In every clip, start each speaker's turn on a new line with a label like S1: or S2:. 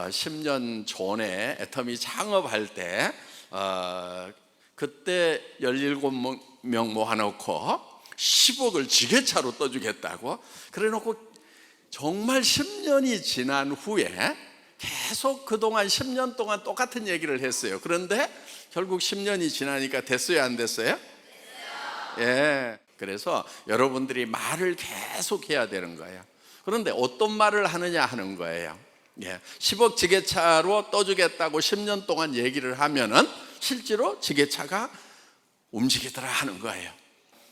S1: 10년 전에 애터미 창업할 때 그때 17명 모아놓고 10억을 지게차로 떠주겠다고 그래놓고 정말 10년이 지난 후에 계속 그동안 10년 동안 똑같은 얘기를 했어요. 그런데 결국 10년이 지나니까 됐어요, 안 됐어요? 예. 그래서 여러분들이 말을 계속 해야 되는 거예요. 그런데 어떤 말을 하느냐 하는 거예요. 예. 10억 지게차로 떠주겠다고 10년 동안 얘기를 하면은 실제로 지게차가 움직이더라 하는 거예요.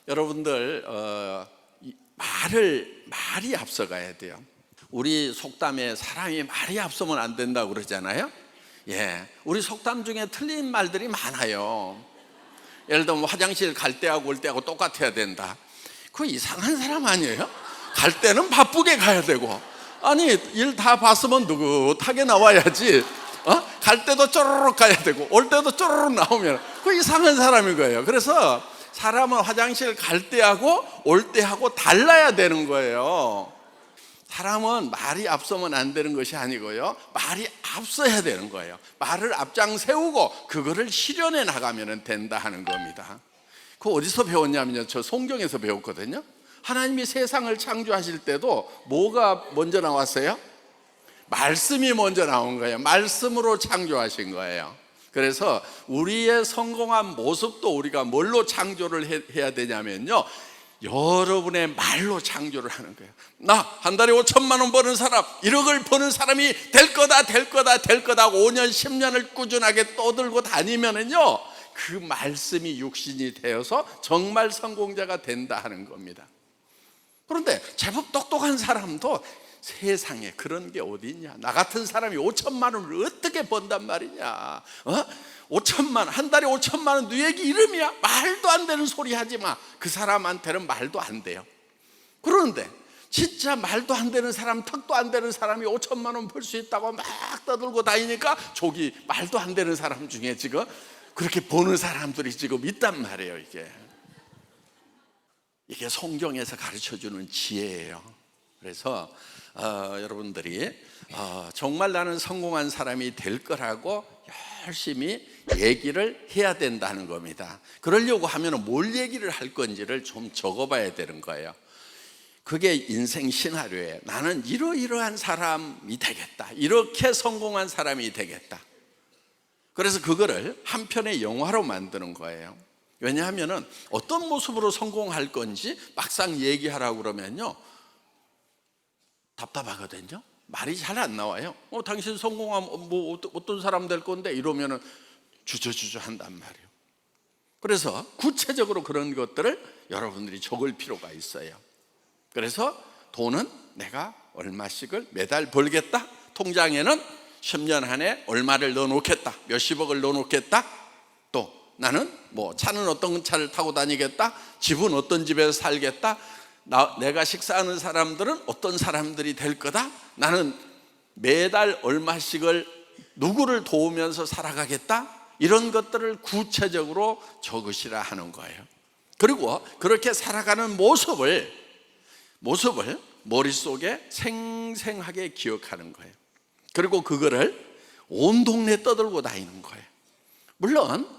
S1: 여러분들 말이 앞서가야 돼요. 우리 속담에 사람이 말이 앞서면 안 된다고 그러잖아요. 예, 우리 속담 중에 틀린 말들이 많아요. 예를 들면 화장실 갈 때하고 올 때하고 똑같아야 된다. 그거 이상한 사람 아니에요? 갈 때는 바쁘게 가야 되고, 아니 일 다 봤으면 느긋하게 나와야지. 갈 때도 쪼르륵 가야 되고 올 때도 쪼르륵 나오면 그거 이상한 사람인 거예요. 그래서 사람은 화장실 갈 때하고 올 때하고 달라야 되는 거예요. 사람은 말이 앞서면 안 되는 것이 아니고요, 말이 앞서야 되는 거예요. 말을 앞장 세우고 그거를 실현해 나가면 된다 하는 겁니다. 그거 어디서 배웠냐면요, 저 성경에서 배웠거든요. 하나님이 세상을 창조하실 때도 뭐가 먼저 나왔어요? 말씀이 먼저 나온 거예요. 말씀으로 창조하신 거예요. 그래서 우리의 성공한 모습도 우리가 뭘로 창조를 해야 되냐면요, 여러분의 말로 창조를 하는 거예요. 나 한 달에 5천만 원 버는 사람, 1억을 버는 사람이 될 거다 하고 5년 10년을 꾸준하게 떠들고 다니면은요, 그 말씀이 육신이 되어서 정말 성공자가 된다 하는 겁니다. 그런데 제법 똑똑한 사람도 세상에 그런 게 어디 있냐. 나 같은 사람이 5천만 원을 어떻게 번단 말이냐. 5천만, 한 달에 5천만 원 네 얘기 이름이야? 말도 안 되는 소리 하지 마. 그 사람한테는 말도 안 돼요. 그런데 진짜 말도 안 되는 사람, 턱도 안 되는 사람이 5천만 원 벌 수 있다고 막 떠들고 다니니까 저기 말도 안 되는 사람 중에 지금 그렇게 버는 사람들이 지금 있단 말이에요. 이게 성경에서 가르쳐주는 지혜예요. 그래서 여러분들이 정말 나는 성공한 사람이 될 거라고 열심히 얘기를 해야 된다는 겁니다. 그러려고 하면 뭘 얘기를 할 건지를 좀 적어봐야 되는 거예요. 그게 인생 시나리오예요. 나는 이러이러한 사람이 되겠다, 이렇게 성공한 사람이 되겠다. 그래서 그거를 한 편의 영화로 만드는 거예요. 왜냐하면 어떤 모습으로 성공할 건지 막상 얘기하라고 그러면요, 답답하거든요. 말이 잘 안 나와요. 당신 성공하면 뭐 어떤 사람 될 건데 이러면은 주저주저 한단 말이에요. 그래서 구체적으로 그런 것들을 여러분들이 적을 필요가 있어요. 그래서 돈은 내가 얼마씩을 매달 벌겠다, 통장에는 10년 안에 얼마를 넣어놓겠다, 몇십억을 넣어놓겠다, 또 나는 뭐 차는 어떤 차를 타고 다니겠다, 집은 어떤 집에서 살겠다, 내가 식사하는 사람들은 어떤 사람들이 될 거다, 나는 매달 얼마씩을 누구를 도우면서 살아가겠다, 이런 것들을 구체적으로 적으시라 하는 거예요. 그리고 그렇게 살아가는 모습을 머릿속에 생생하게 기억하는 거예요. 그리고 그거를 온 동네 떠들고 다니는 거예요. 물론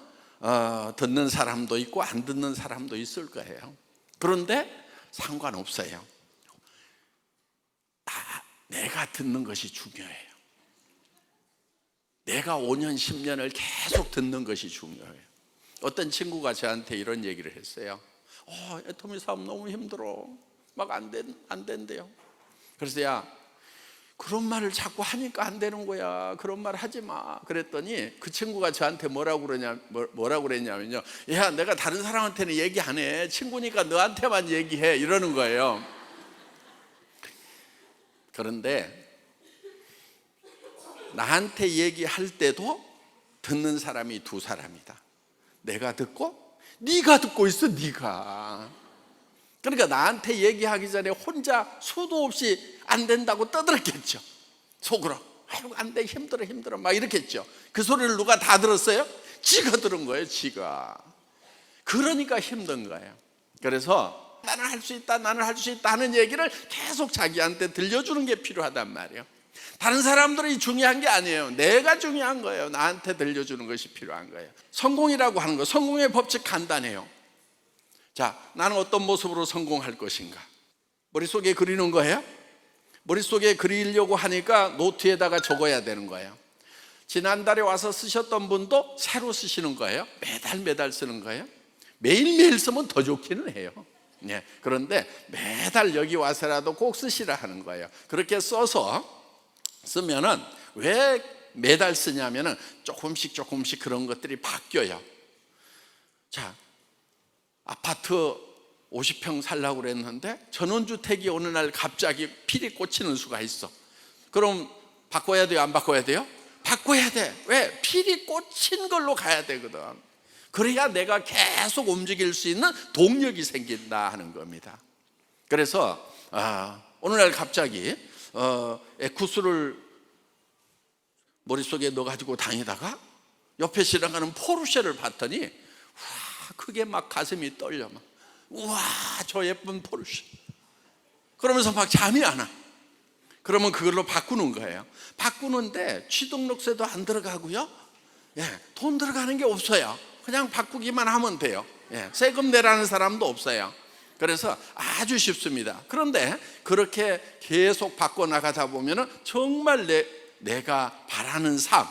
S1: 듣는 사람도 있고 안 듣는 사람도 있을 거예요. 그런데 상관없어요. 내가 듣는 것이 중요해요. 내가 5년 10년을 계속 듣는 것이 중요해요. 어떤 친구가 저한테 이런 얘기를 했어요. 애터미 사업 너무 힘들어, 막 안 된대요. 그래서 야, 그런 말을 자꾸 하니까 안 되는 거야, 그런 말 하지 마. 그랬더니 그 친구가 저한테 뭐라고 그랬냐면요, 야, 내가 다른 사람한테는 얘기 안 해, 친구니까 너한테만 얘기해, 이러는 거예요. 그런데 나한테 얘기할 때도 듣는 사람이 두 사람이다. 내가 듣고 네가 듣고 있어, 네가. 그러니까 나한테 얘기하기 전에 혼자 수도 없이 안 된다고 떠들었겠죠. 속으로 아이고 안 돼, 힘들어 막 이렇겠죠. 그 소리를 누가 다 들었어요? 지가 들은 거예요, 지가. 그러니까 힘든 거예요. 그래서 나는 할 수 있다 하는 얘기를 계속 자기한테 들려주는 게 필요하단 말이에요. 다른 사람들이 중요한 게 아니에요. 내가 중요한 거예요. 나한테 들려주는 것이 필요한 거예요. 성공이라고 하는 거, 성공의 법칙 간단해요. 자, 나는 어떤 모습으로 성공할 것인가? 머릿속에 그리는 거예요? 머릿속에 그리려고 하니까 노트에다가 적어야 되는 거예요. 지난달에 와서 쓰셨던 분도 새로 쓰시는 거예요. 매달 쓰는 거예요. 매일매일 쓰면 더 좋기는 해요. 네, 그런데 매달 여기 와서라도 꼭 쓰시라 하는 거예요. 그렇게 써서 쓰면은 왜 매달 쓰냐면은 조금씩 그런 것들이 바뀌어요. 자, 아파트 50평 살라고 그랬는데 전원주택이 어느 날 갑자기 필이 꽂히는 수가 있어. 그럼 바꿔야 돼요? 안 바꿔야 돼요? 바꿔야 돼. 왜? 필이 꽂힌 걸로 가야 되거든. 그래야 내가 계속 움직일 수 있는 동력이 생긴다 하는 겁니다. 그래서 어느 날 갑자기 에쿠스를 머릿속에 넣어가지고 다니다가 옆에 지나가는 포르쉐를 봤더니 와, 그게 막 가슴이 떨려. 막. 우와, 저 예쁜 포르쉐. 그러면서 막 잠이 안 와. 그러면 그걸로 바꾸는 거예요. 바꾸는데 취등록세도 안 들어가고요. 돈 들어가는 게 없어요. 그냥 바꾸기만 하면 돼요. 세금 내라는 사람도 없어요. 그래서 아주 쉽습니다. 그런데 그렇게 계속 바꿔나가다 보면 정말 내가 바라는 삶,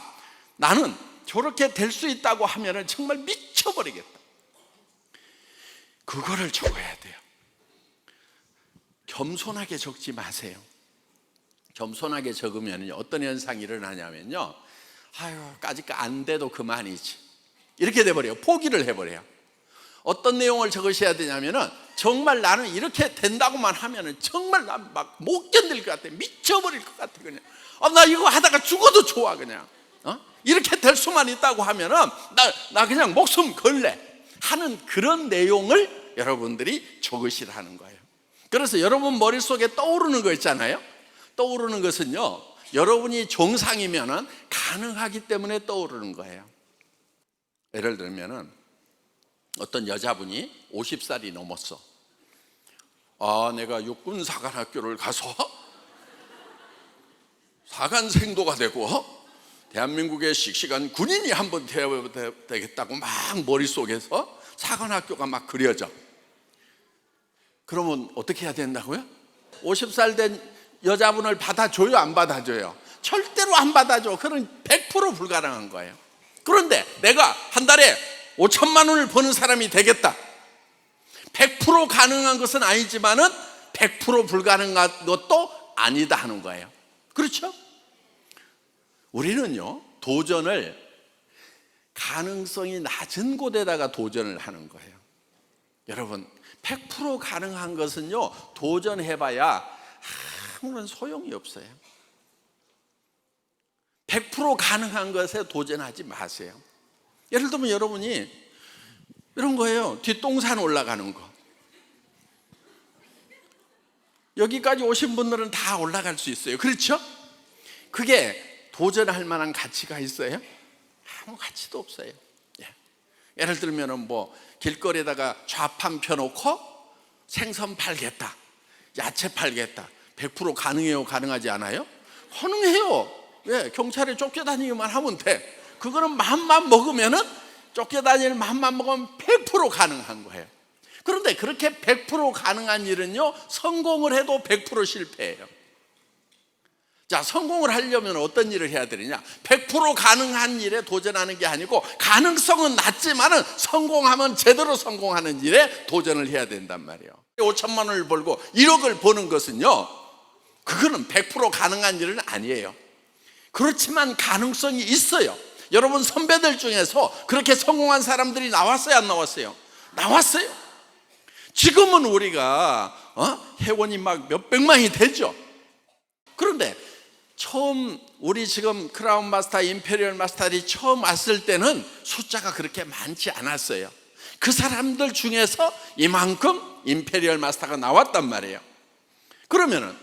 S1: 나는 저렇게 될 수 있다고 하면 정말 미쳐버리겠다. 그거를 적어야 돼요. 겸손하게 적지 마세요. 겸손하게 적으면 어떤 현상이 일어나냐면요, 까짓 거 안 돼도 그만이지, 이렇게 돼버려요. 포기를 해버려요. 어떤 내용을 적으셔야 되냐면은 정말 나는 이렇게 된다고만 하면은 정말 난 막 못 견딜 것 같아. 미쳐버릴 것 같아. 그냥 나 이거 하다가 죽어도 좋아. 그냥 이렇게 될 수만 있다고 하면은 나 그냥 목숨 걸래 하는 그런 내용을 여러분들이 적으시라는 거예요. 그래서 여러분 머릿속에 떠오르는 거 있잖아요. 떠오르는 것은요, 여러분이 정상이면은 가능하기 때문에 떠오르는 거예요. 예를 들면은 어떤 여자분이 50살이 넘었어. 내가 육군사관학교를 가서 사관생도가 되고 대한민국의 씩씩한 군인이 한번 되어야 되겠다고 막 머릿속에서 사관학교가 막 그려져. 그러면 어떻게 해야 된다고요? 50살 된 여자분을 받아줘요? 안 받아줘요? 절대로 안 받아줘. 그건 100% 불가능한 거예요. 그런데 내가 한 달에 5천만 원을 버는 사람이 되겠다. 100% 가능한 것은 아니지만은 100% 불가능한 것도 아니다 하는 거예요. 그렇죠? 우리는요, 도전을 가능성이 낮은 곳에다가 도전을 하는 거예요. 여러분, 100% 가능한 것은요, 도전해봐야 아무런 소용이 없어요. 100% 가능한 것에 도전하지 마세요. 예를 들면 여러분이 이런 거예요. 뒷동산 올라가는 거. 여기까지 오신 분들은 다 올라갈 수 있어요. 그렇죠? 그게 도전할 만한 가치가 있어요? 아무 가치도 없어요. 예를 들면 길거리에다가 좌판 펴놓고 생선 팔겠다, 야채 팔겠다. 100% 가능해요? 가능하지 않아요? 가능해요. 왜? 경찰에 쫓겨다니기만 하면 돼. 그거는 마음만 먹으면은, 쫓겨다니는 마음만 먹으면 100% 가능한 거예요. 그런데 그렇게 100% 가능한 일은요, 성공을 해도 100% 실패해요. 자, 성공을 하려면 어떤 일을 해야 되느냐? 100% 가능한 일에 도전하는 게 아니고, 가능성은 낮지만은 성공하면 제대로 성공하는 일에 도전을 해야 된단 말이에요. 5천만 원을 벌고 1억을 버는 것은요, 그거는 100% 가능한 일은 아니에요. 그렇지만 가능성이 있어요. 여러분 선배들 중에서 그렇게 성공한 사람들이 나왔어요, 안 나왔어요? 나왔어요. 지금은 우리가 회원이 막 몇백만이 되죠. 그런데 처음 우리 지금 크라운 마스터, 임페리얼 마스터들이 처음 왔을 때는 숫자가 그렇게 많지 않았어요. 그 사람들 중에서 이만큼 임페리얼 마스터가 나왔단 말이에요. 그러면은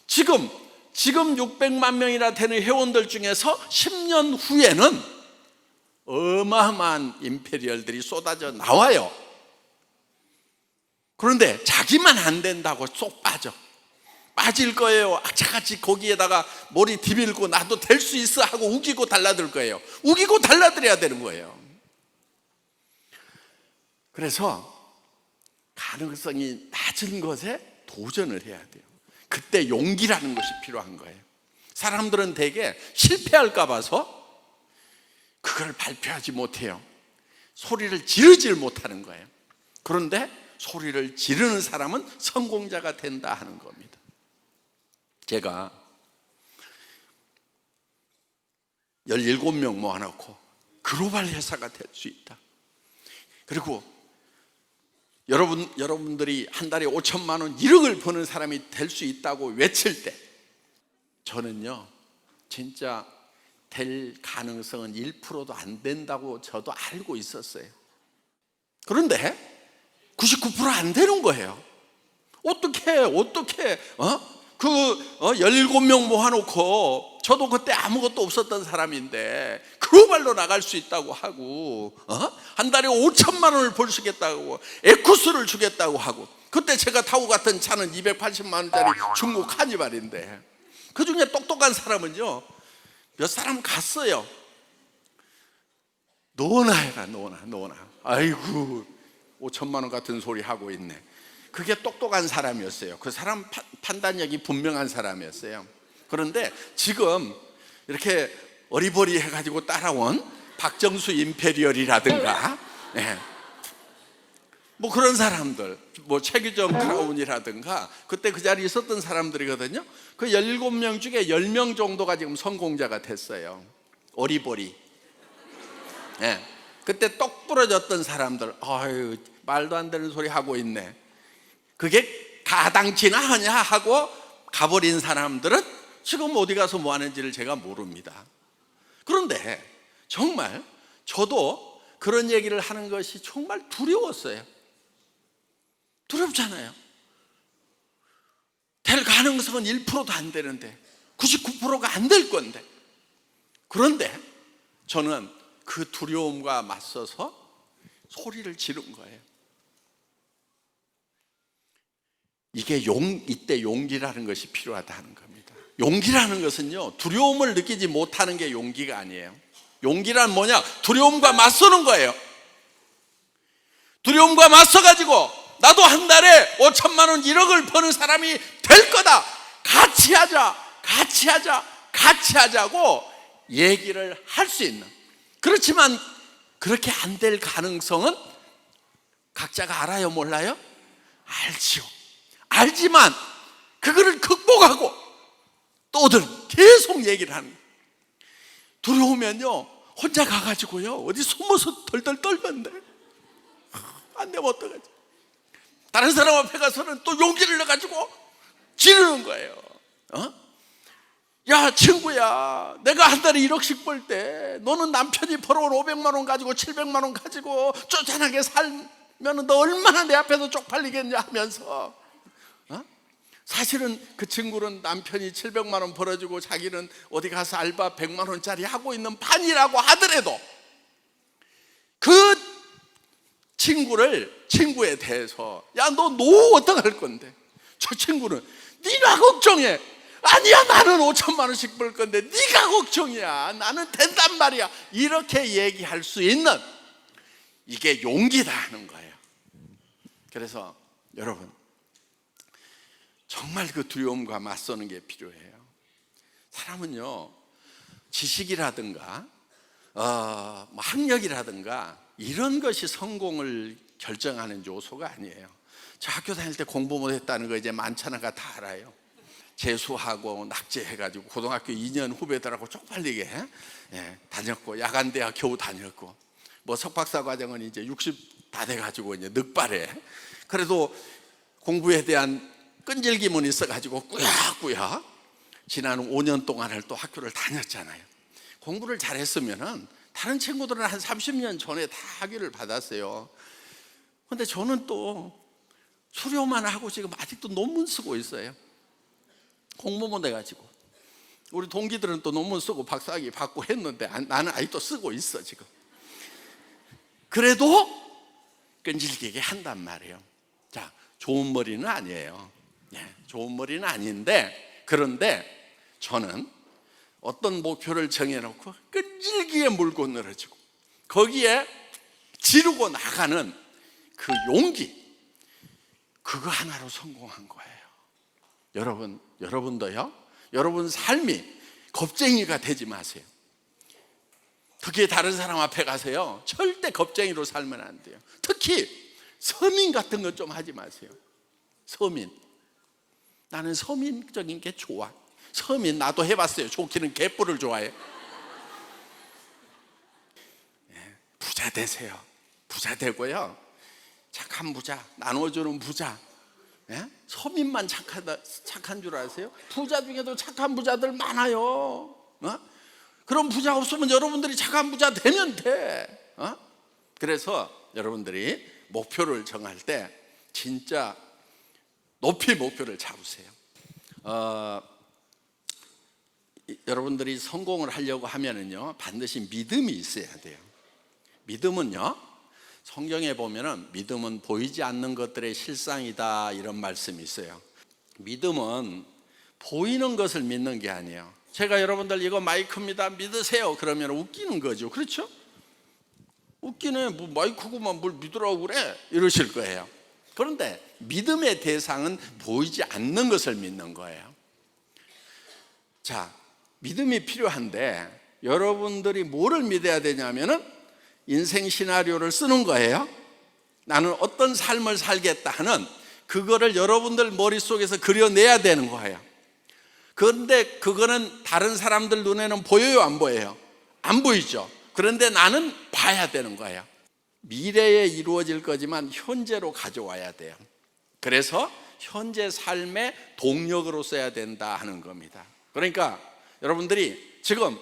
S1: 지금 600만 명이나 되는 회원들 중에서 10년 후에는 어마어마한 임페리얼들이 쏟아져 나와요. 그런데 자기만 안 된다고 쏙 빠져. 빠질 거예요. 악착같이 거기에다가 머리 디밀고 나도 될 수 있어 하고 우기고 달라들 거예요. 우기고 달라들어야 되는 거예요. 그래서 가능성이 낮은 것에 도전을 해야 돼요. 그때 용기라는 것이 필요한 거예요. 사람들은 대개 실패할까 봐서 그걸 발표하지 못해요. 소리를 지르질 못하는 거예요. 그런데 소리를 지르는 사람은 성공자가 된다 하는 겁니다. 제가 17명 모아놓고 글로벌 회사가 될 수 있다. 그리고 여러분들이 한 달에 5천만 원, 1억을 버는 사람이 될 수 있다고 외칠 때 저는요, 진짜 될 가능성은 1%도 안 된다고 저도 알고 있었어요. 그런데 99% 안 되는 거예요. 어떻게 17명 모아놓고 저도 그때 아무것도 없었던 사람인데 글로벌로 나갈 수 있다고 하고 한 달에 5천만 원을 벌 수 있겠다고 에쿠스를 주겠다고 하고, 그때 제가 타고 갔던 차는 280만 원짜리 중국 카니발인데 그 중에 똑똑한 사람은요 몇 사람 갔어요. 너나 해라, 너나. 아이고 5천만 원 같은 소리 하고 있네. 그게 똑똑한 사람이었어요. 그 사람 판단력이 분명한 사람이었어요. 그런데 지금 이렇게 어리버리 해가지고 따라온 박정수 임페리얼이라든가 뭐 그런 사람들, 뭐 최규정 크라운이라든가 그때 그 자리에 있었던 사람들이거든요. 그 17명 중에 10명 정도가 지금 성공자가 됐어요. 어리버리. 그때 똑 부러졌던 사람들, 아유 말도 안 되는 소리 하고 있네. 그게 가당치나 하냐 하고 가버린 사람들은 지금 어디 가서 뭐 하는지를 제가 모릅니다. 그런데 정말 저도 그런 얘기를 하는 것이 정말 두려웠어요. 두렵잖아요. 될 가능성은 1%도 안 되는데 99%가 안 될 건데, 그런데 저는 그 두려움과 맞서서 소리를 지른 거예요. 이때 용기라는 것이 필요하다는 겁니다. 용기라는 것은요, 두려움을 느끼지 못하는 게 용기가 아니에요. 용기란 뭐냐? 두려움과 맞서는 거예요. 두려움과 맞서가지고 나도 한 달에 5천만 원, 1억을 버는 사람이 될 거다. 같이 하자고 얘기를 할 수 있는. 그렇지만 그렇게 안 될 가능성은 각자가 알아요, 몰라요? 알지요. 알지만 그거를 극복하고 또들 계속 얘기를 하는 거예요. 두려우면요 혼자 가가지고요 어디 숨어서 덜덜 떨면 돼. 안 되면 어떡하지? 다른 사람 앞에 가서는 또 용기를 내가지고 지르는 거예요. 야 친구야, 내가 한 달에 1억씩 벌 때 너는 남편이 벌어온 500만 원 가지고 700만 원 가지고 쪼잔하게 살면 너 얼마나 내 앞에서 쪽팔리겠냐 하면서, 사실은 그 친구는 남편이 700만 원 벌어주고 자기는 어디 가서 알바 100만 원짜리 하고 있는 판이라고 하더라도 그 친구에 대해서 야 너 노후 어떡할 건데, 저 친구는 네가 걱정해. 아니야 나는 5천만 원씩 벌 건데 네가 걱정이야. 나는 된단 말이야. 이렇게 얘기할 수 있는, 이게 용기다 하는 거예요. 그래서 여러분 정말 그 두려움과 맞서는 게 필요해요. 사람은요 지식이라든가 학력이라든가 이런 것이 성공을 결정하는 요소가 아니에요. 저 학교 다닐 때 공부 못했다는 거 이제 만천하가 다 알아요. 재수하고 낙제해가지고 고등학교 2년 후배들하고 쪽팔리게 다녔고, 야간대학 겨우 다녔고, 뭐 석박사 과정은 이제 60 다 돼가지고 이제 늑발해. 그래도 공부에 대한 끈질김은 있어가지고 꾸역꾸역 지난 5년 동안을 또 학교를 다녔잖아요. 공부를 잘했으면은 다른 친구들은 한 30년 전에 다 학위를 받았어요. 근데 저는 또 수료만 하고 지금 아직도 논문 쓰고 있어요. 공부만 돼가지고. 우리 동기들은 또 논문 쓰고 박사학위 받고 했는데 나는 아직도 쓰고 있어 지금. 그래도 끈질기게 한단 말이에요. 자, 좋은 머리는 아니에요. 좋은 머리는 아닌데, 그런데 저는 어떤 목표를 정해놓고 끈질기게 물고 늘어지고 거기에 지르고 나가는 그 용기, 그거 하나로 성공한 거예요. 여러분도요, 여러분 삶이 겁쟁이가 되지 마세요. 특히 다른 사람 앞에 가서요, 절대 겁쟁이로 살면 안 돼요. 특히 서민 같은 건 좀 하지 마세요. 서민, 나는 서민적인 게 좋아. 서민 나도 해봤어요. 좋기는 개뿔을 좋아해. 부자 되세요. 부자 되고요, 착한 부자, 나눠주는 부자. 서민만 착한 줄 아세요? 부자 중에도 착한 부자들 많아요. 그런 부자 없으면 여러분들이 착한 부자 되면 돼. 그래서 여러분들이 목표를 정할 때 진짜 높이 목표를 잡으세요. 여러분들이 성공을 하려고 하면은요, 반드시 믿음이 있어야 돼요. 믿음은요, 성경에 보면은 믿음은 보이지 않는 것들의 실상이다, 이런 말씀이 있어요. 믿음은 보이는 것을 믿는 게 아니에요. 제가 여러분들 이거 마이크입니다, 믿으세요, 그러면 웃기는 거죠. 그렇죠? 웃기네, 뭐 마이크고만 뭘 믿으라고 그래, 이러실 거예요. 그런데 믿음의 대상은 보이지 않는 것을 믿는 거예요. 자, 믿음이 필요한데 여러분들이 뭐를 믿어야 되냐면은 인생 시나리오를 쓰는 거예요. 나는 어떤 삶을 살겠다 하는 그거를 여러분들 머릿속에서 그려내야 되는 거예요. 그런데 그거는 다른 사람들 눈에는 보여요, 안 보여요? 안 보이죠. 그런데 나는 봐야 되는 거예요. 미래에 이루어질 거지만 현재로 가져와야 돼요. 그래서 현재 삶의 동력으로 써야 된다 하는 겁니다. 그러니까 여러분들이 지금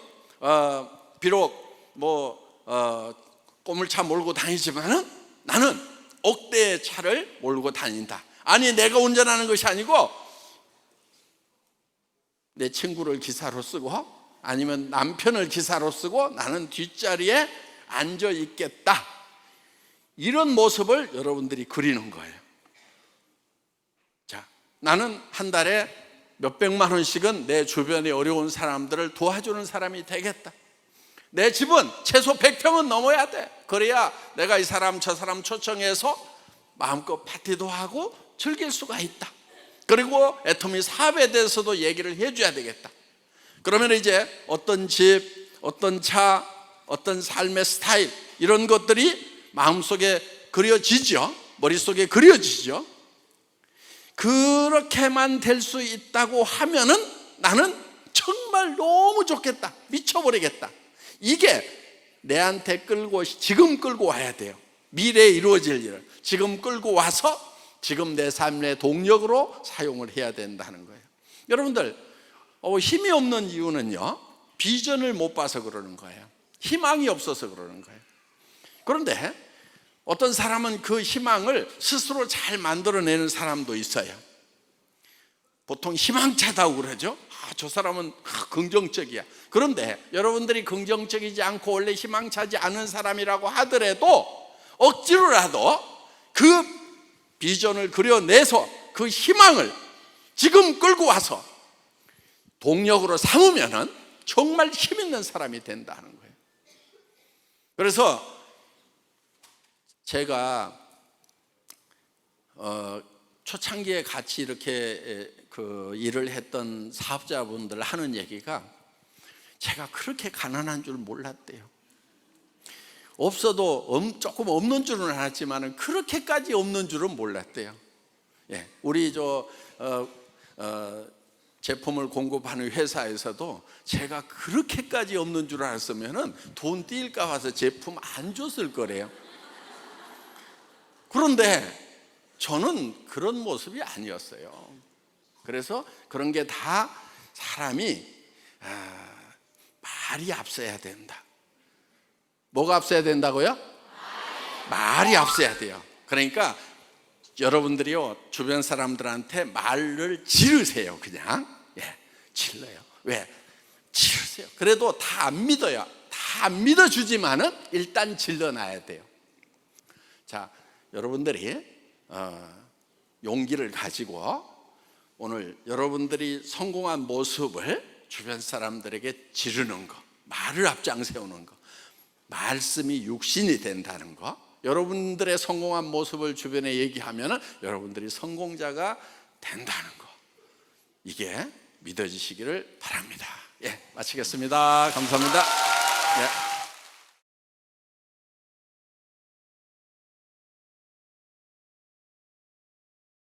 S1: 비록 꼬물차 몰고 다니지만은 나는 억대의 차를 몰고 다닌다. 아니, 내가 운전하는 것이 아니고 내 친구를 기사로 쓰고 아니면 남편을 기사로 쓰고 나는 뒷자리에 앉아 있겠다. 이런 모습을 여러분들이 그리는 거예요. 자, 나는 한 달에 몇백만 원씩은 내 주변에 어려운 사람들을 도와주는 사람이 되겠다. 내 집은 최소 100평은 넘어야 돼. 그래야 내가 이 사람 저 사람 초청해서 마음껏 파티도 하고 즐길 수가 있다. 그리고 애터미 사업에 대해서도 얘기를 해줘야 되겠다. 그러면 이제 어떤 집, 어떤 차, 어떤 삶의 스타일, 이런 것들이 마음속에 그려지죠. 머릿속에 그려지죠. 그렇게만 될 수 있다고 하면은 나는 정말 너무 좋겠다, 미쳐버리겠다. 이게 내한테 지금 끌고 와야 돼요. 미래에 이루어질 일을 지금 끌고 와서 지금 내 삶의 동력으로 사용을 해야 된다는 거예요. 여러분들, 힘이 없는 이유는요, 비전을 못 봐서 그러는 거예요. 희망이 없어서 그러는 거예요. 그런데 어떤 사람은 그 희망을 스스로 잘 만들어내는 사람도 있어요. 보통 희망차다고 그러죠. 저 사람은 긍정적이야. 그런데 여러분들이 긍정적이지 않고 원래 희망차지 않은 사람이라고 하더라도 억지로라도 그 비전을 그려내서 그 희망을 지금 끌고 와서 동력으로 삼으면은 정말 힘 있는 사람이 된다는 거예요. 그래서 제가 초창기에 같이 이렇게 그 일을 했던 사업자분들 하는 얘기가, 제가 그렇게 가난한 줄 몰랐대요. 없어도 조금 없는 줄은 알았지만 그렇게까지 없는 줄은 몰랐대요. 우리 제품을 공급하는 회사에서도 제가 그렇게까지 없는 줄 알았으면 돈 뛸까 봐서 제품 안 줬을 거래요. 그런데 저는 그런 모습이 아니었어요. 그래서 그런 게 다 사람이 말이 앞서야 된다. 뭐가 앞서야 된다고요? 말이 앞서야 돼요. 그러니까 여러분들이요, 주변 사람들한테 말을 지르세요. 그냥 질러요. 왜? 지르세요. 그래도 다 안 믿어요. 다 안 믿어주지만은 일단 질러놔야 돼요. 자, 여러분들이 용기를 가지고 오늘 여러분들이 성공한 모습을 주변 사람들에게 지르는 거, 말을 앞장세우는 거, 말씀이 육신이 된다는 거, 여러분들의 성공한 모습을 주변에 얘기하면 여러분들이 성공자가 된다는 거, 이게 믿어지시기를 바랍니다. 예, 마치겠습니다. 감사합니다. 예.